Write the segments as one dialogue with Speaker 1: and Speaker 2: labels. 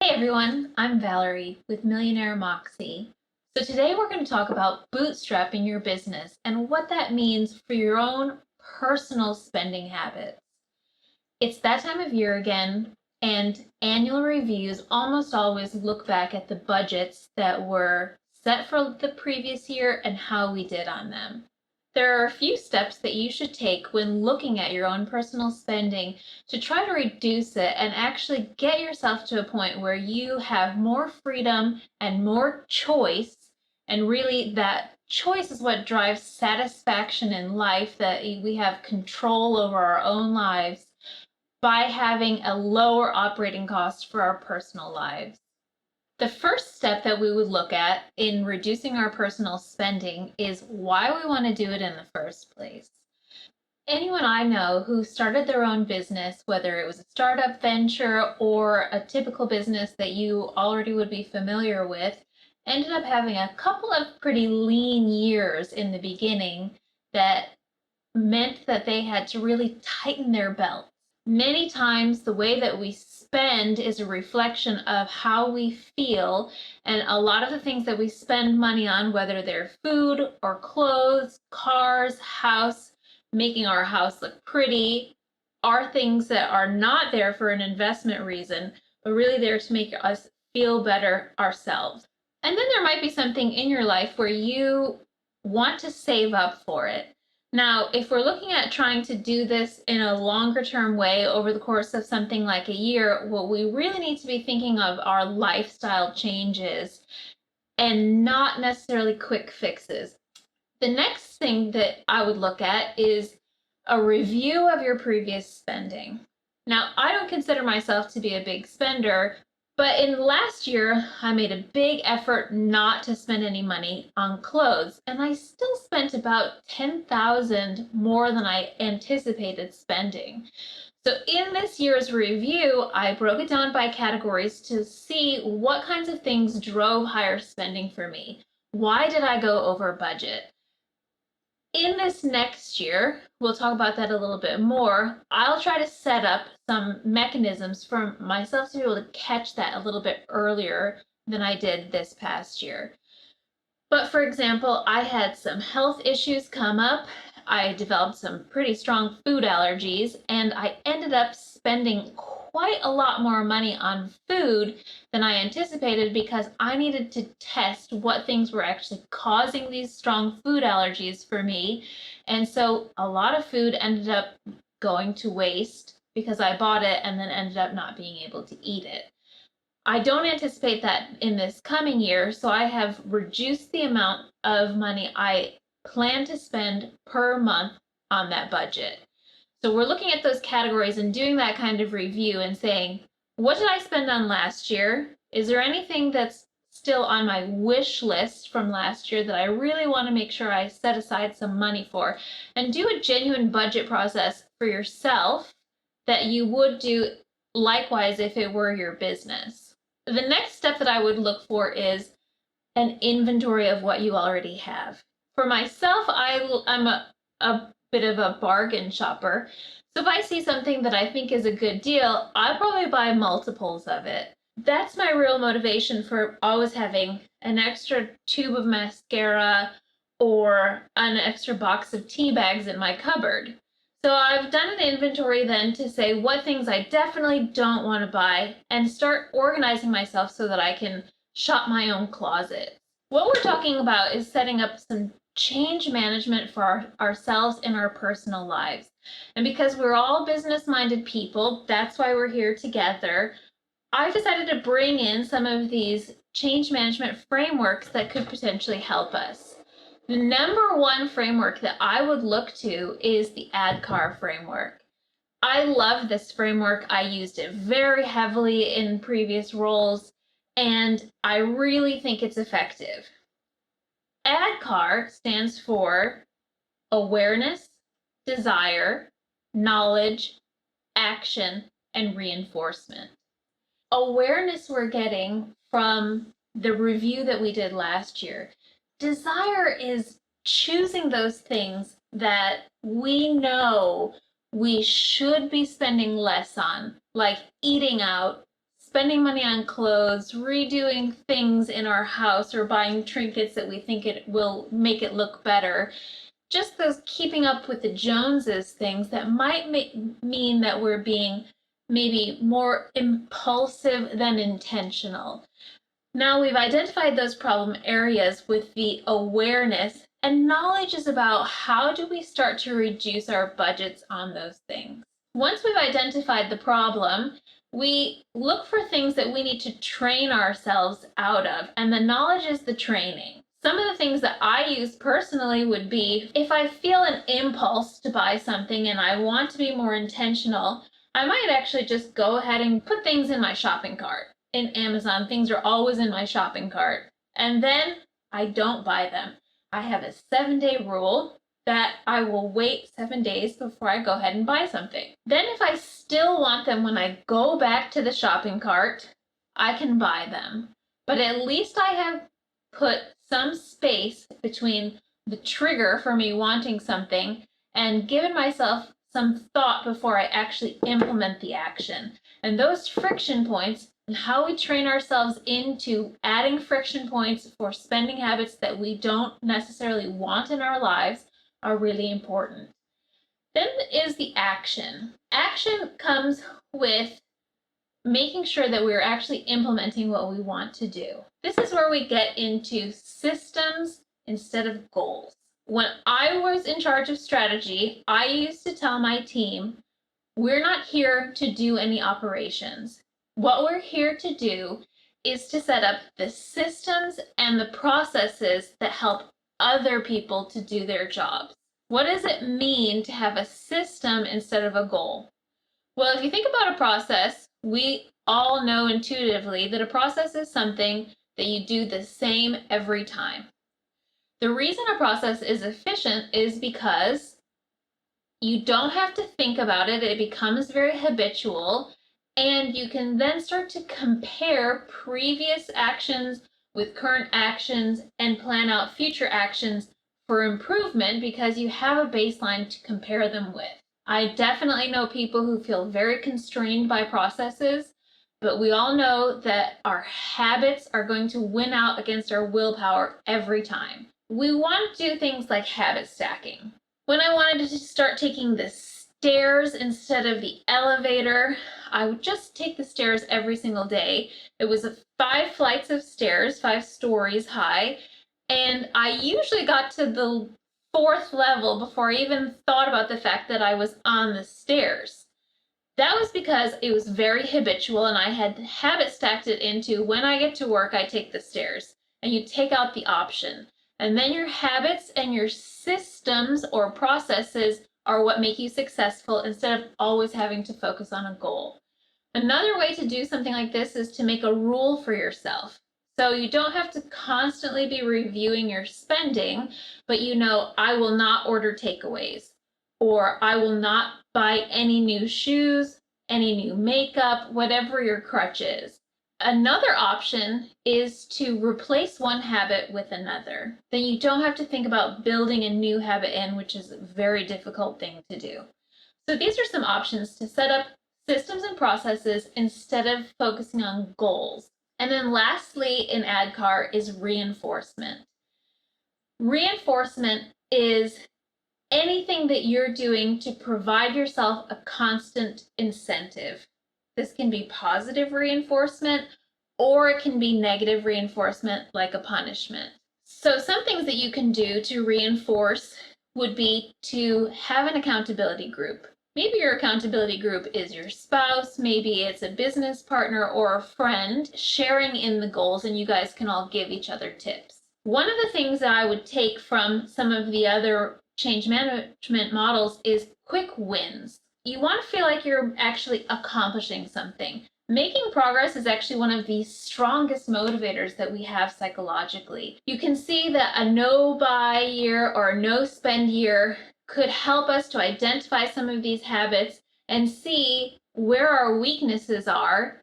Speaker 1: Hey everyone, I'm Valerie with Millionaire Moxie. So today we're going to talk about bootstrapping your business and what that means for your own personal spending habits. It's that time of year again, and annual reviews almost always look back at the budgets that were set for the previous year and how we did on them. There are a few steps that you should take when looking at your own personal spending to try to reduce it and actually get yourself to a point where you have more freedom and more choice. And really, that choice is what drives satisfaction in life, that we have control over our own lives by having a lower operating cost for our personal lives. The first step that we would look at in reducing our personal spending is why we want to do it in the first place. Anyone I know who started their own business, whether it was a startup venture or a typical business that you already would be familiar with, ended up having a couple of pretty lean years in the beginning that meant that they had to really tighten their belt. Many times, the way that we spend is a reflection of how we feel, and a lot of the things that we spend money on, whether they're food or clothes, cars, house, making our house look pretty, are things that are not there for an investment reason, but really there to make us feel better ourselves. And then there might be something in your life where you want to save up for it. Now, if we're looking at trying to do this in a longer term way over the course of something like a year, what we really need to be thinking of are lifestyle changes and not necessarily quick fixes. The next thing that I would look at is a review of your previous spending. Now, I don't consider myself to be a big spender, but in last year, I made a big effort not to spend any money on clothes, and I still spent about 10,000 more than I anticipated spending. So in this year's review, I broke it down by categories to see what kinds of things drove higher spending for me. Why did I go over budget? In this next year, we'll talk about that a little bit more. I'll try to set up some mechanisms for myself to be able to catch that a little bit earlier than I did this past year. But for example, I had some health issues come up. I developed some pretty strong food allergies, and I ended up spending quite a lot more money on food than I anticipated because I needed to test what things were actually causing these strong food allergies for me. And so a lot of food ended up going to waste because I bought it and then ended up not being able to eat it. I don't anticipate that in this coming year, so I have reduced the amount of money I plan to spend per month on that budget. So we're looking at those categories and doing that kind of review and saying, what did I spend on last year? Is there anything that's still on my wish list from last year that I really want to make sure I set aside some money for? And do a genuine budget process for yourself that you would do likewise if it were your business. The next step that I would look for is an inventory of what you already have. For myself, I'm a bit of a bargain shopper. So if I see something that I think is a good deal, I'll probably buy multiples of it. That's my real motivation for always having an extra tube of mascara or an extra box of tea bags in my cupboard. So I've done an inventory then to say what things I definitely don't want to buy and start organizing myself so that I can shop my own closet. What we're talking about is setting up some change management for ourselves in our personal lives. And because we're all business-minded people, that's why we're here together. I've decided to bring in some of these change management frameworks that could potentially help us. The number one framework that I would look to is the ADKAR framework. I love this framework. I used it very heavily in previous roles, and I really think it's effective. ADKAR stands for awareness, desire, knowledge, action, and reinforcement. Awareness we're getting from the review that we did last year. Desire is choosing those things that we know we should be spending less on, like eating out, spending money on clothes, redoing things in our house, or buying trinkets that we think it will make it look better. Just those keeping up with the Joneses things that might mean that we're being maybe more impulsive than intentional. Now we've identified those problem areas with the awareness, and knowledge is about how do we start to reduce our budgets on those things. Once we've identified the problem, we look for things that we need to train ourselves out of, and the knowledge is the training. Some of the things that I use personally would be, if I feel an impulse to buy something and I want to be more intentional, I might actually just go ahead and put things in my shopping cart. In Amazon, things are always in my shopping cart, and then I don't buy them. I have a 7-day rule that I will wait 7 days before I go ahead and buy something. Then if I still want them when I go back to the shopping cart, I can buy them. But at least I have put some space between the trigger for me wanting something and given myself some thought before I actually implement the action. And those friction points and how we train ourselves into adding friction points for spending habits that we don't necessarily want in our lives are really important. Then is the action. Action comes with making sure that we're actually implementing what we want to do. This is where we get into systems instead of goals. When I was in charge of strategy, I used to tell my team, we're not here to do any operations. What we're here to do is to set up the systems and the processes that help other people to do their jobs. What does it mean to have a system instead of a goal? Well, if you think about a process, we all know intuitively that a process is something that you do the same every time. The reason a process is efficient is because you don't have to think about it. It becomes very habitual, and you can then start to compare previous actions with current actions and plan out future actions for improvement because you have a baseline to compare them with. I definitely know people who feel very constrained by processes, but we all know that our habits are going to win out against our willpower every time. We want to do things like habit stacking. When I wanted to start taking the stairs instead of the elevator, I would just take the stairs every single day. It was 5 flights of stairs, 5 stories high, and I usually got to the 4th level before I even thought about the fact that I was on the stairs. That was because it was very habitual, and I had habit stacked it into when I get to work, I take the stairs, and you take out the option. And then your habits and your systems or processes are what make you successful instead of always having to focus on a goal. Another way to do something like this is to make a rule for yourself. So you don't have to constantly be reviewing your spending, but you know, I will not order takeaways, or I will not buy any new shoes, any new makeup, whatever your crutch is. Another option is to replace one habit with another. Then you don't have to think about building a new habit in, which is a very difficult thing to do. So these are some options to set up systems and processes instead of focusing on goals. And then lastly in ADKAR is reinforcement. Reinforcement is anything that you're doing to provide yourself a constant incentive. This can be positive reinforcement, or it can be negative reinforcement like a punishment. So some things that you can do to reinforce would be to have an accountability group. Maybe your accountability group is your spouse, maybe it's a business partner or a friend sharing in the goals, and you guys can all give each other tips. One of the things that I would take from some of the other change management models is quick wins. You want to feel like you're actually accomplishing something. Making progress is actually one of the strongest motivators that we have psychologically. You can see that a no buy year or a no spend year could help us to identify some of these habits and see where our weaknesses are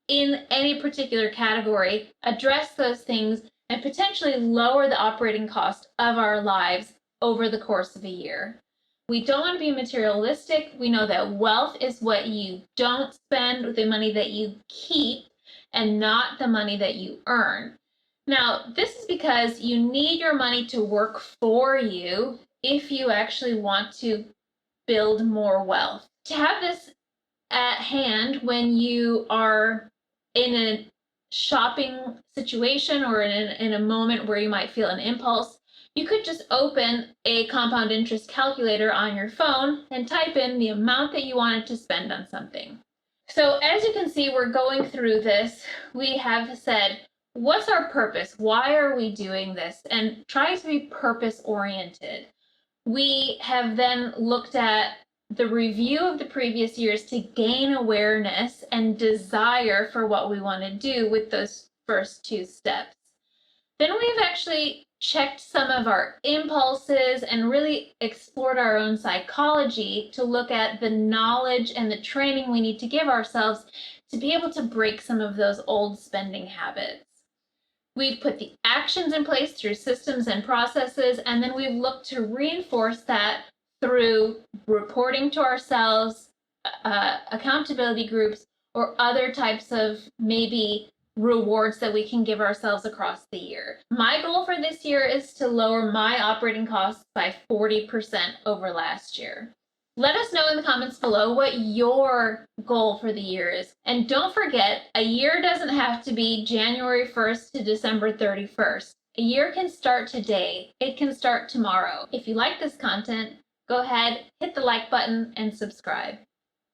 Speaker 1: in any particular category, address those things, and potentially lower the operating cost of our lives over the course of a year. We don't want to be materialistic. We know that wealth is what you don't spend, the money that you keep. and not the money that you earn. Now, this is because you need your money to work for you if you actually want to build more wealth. To have this at hand when you are in a shopping situation or in a moment where you might feel an impulse, you could just open a compound interest calculator on your phone and type in the amount that you wanted to spend on something. So as you can see, we're going through this. We have said, what's our purpose? Why are we doing this? And try to be purpose oriented. We have then looked at the review of the previous years to gain awareness and desire for what we want to do with those first two steps. Then we've actually checked some of our impulses and really explored our own psychology to look at the knowledge and the training we need to give ourselves to be able to break some of those old spending habits. We've put the actions in place through systems and processes, and then we've looked to reinforce that through reporting to ourselves, accountability groups, or other types of maybe rewards that we can give ourselves across the year. My goal for this year is to lower my operating costs by 40% over last year. Let us know in the comments below what your goal for the year is. And don't forget, a year doesn't have to be January 1st to December 31st. A year can start today. It can start tomorrow. If you like this content, go ahead, hit the like button and subscribe.